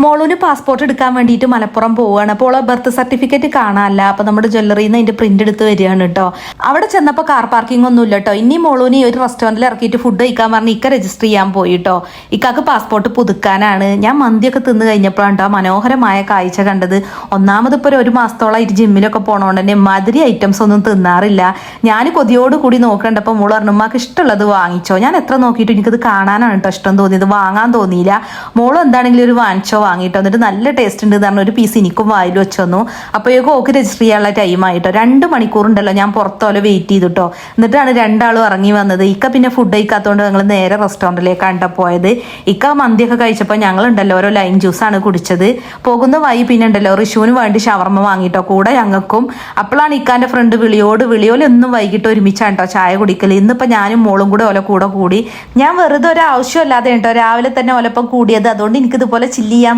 മോളൂന് passport എടുക്കാൻ വേണ്ടിയിട്ട് മലപ്പുറം പോവുകയാണ്. അപ്പോൾ ബർത്ത് സർട്ടിഫിക്കറ്റ് കാണാനല്ല. അപ്പോൾ നമ്മുടെ ജ്വല്ലറിയിൽ നിന്ന് അതിന്റെ പ്രിന്റ് എടുത്ത് വരികയാണ് കേട്ടോ. അവിടെ ചെന്നപ്പോൾ കാർ പാർക്കിംഗ് ഒന്നും ഇല്ല കേട്ടോ. ഇനി മോളൂന് ഒരു റെസ്റ്റോറന്റിൽ ഇറക്കിയിട്ട് ഫുഡ് കഴിക്കാൻ പറഞ്ഞ് ഇക്ക രജിസ്റ്റർ ചെയ്യാൻ പോയി കേട്ടോ. ഇക്കാക്ക് പാസ്പോർട്ട് പുതുക്കാനാണ്. ഞാൻ മന്തിയൊക്കെ തിന്ന് കഴിഞ്ഞപ്പോഴാണ് കേട്ടോ മനോഹരമായ കാഴ്ച കണ്ടത്. ഒന്നാമത് ഇപ്പോൾ ഒരു മാസത്തോളമായിട്ട് ജിമ്മിലൊക്കെ പോണോണ്ട് തന്നെ മധുരി ഐറ്റംസ് ഒന്നും തിന്നാറില്ല. ഞാൻ കൊതിയോട് കൂടി നോക്കണ്ടപ്പോൾ മോള് പറഞ്ഞു ഉമ്മാക്ക് ഇഷ്ടമുള്ളത് വാങ്ങിച്ചോ. ഞാൻ എത്ര നോക്കിയിട്ട് എനിക്കത് കാണാനാണ് കേട്ടോ ഇഷ്ടം തോന്നിയത്, വാങ്ങാൻ തോന്നിയില്ല. മോള് എന്താണെങ്കിലും ഒരു വാങ്ങിച്ചോ വാങ്ങിട്ടോ. എന്നിട്ട് നല്ല ടേസ്റ്റ് ഉണ്ട് എന്ന് ഒരു പീസ് എനിക്കും വായിൽ വെച്ച് തന്നു. അപ്പോഴേക്കും ഓക്ക് രജിസ്റ്റർ ചെയ്യാനുള്ള ടൈം ആയിട്ടോ. 2 മണിക്കൂറുണ്ടല്ലോ ഞാൻ പുറത്തോലെ വെയിറ്റ് ചെയ്തിട്ടോ. എന്നിട്ടാണ് രണ്ടാളും ഇറങ്ങി വന്നത്. ഇക്ക പിന്നെ ഫുഡ് കഴിക്കാത്തതുകൊണ്ട് ഞങ്ങൾ നേരെ റെസ്റ്റോറൻറ്റിലേക്കാണ് പോയത്. ഇക്ക മന്തിയൊക്കെ കഴിച്ചപ്പോൾ ഞങ്ങളുണ്ടല്ലോ ഓരോ ലൈം ജ്യൂസാണ് കുടിച്ചത്. പോകുന്ന വഴി പിന്നെ ഉണ്ടല്ലോ ഋഷുവിന് വേണ്ടി ഷവർമ്മ വാങ്ങിട്ടോ കൂടെ ഞങ്ങൾക്കും. അപ്പോഴാണ് ഇക്കാൻ്റെ ഫ്രണ്ട് വിളിയോലെന്നും വൈകിട്ട് ഒരുമിച്ചാണ് കേട്ടോ ചായ കുടിക്കൽ. ഇന്നിപ്പോൾ ഞാനും മോളും കൂടെ കൂടി. ഞാൻ വെറുതെ ഒരു ആവശ്യമല്ലാതെ കേട്ടോ രാവിലെ തന്നെ ഓലപ്പം കൂടിയത്. അതുകൊണ്ട് എനിക്കിതുപോലെ ചില്ല് ചെയ്യാൻ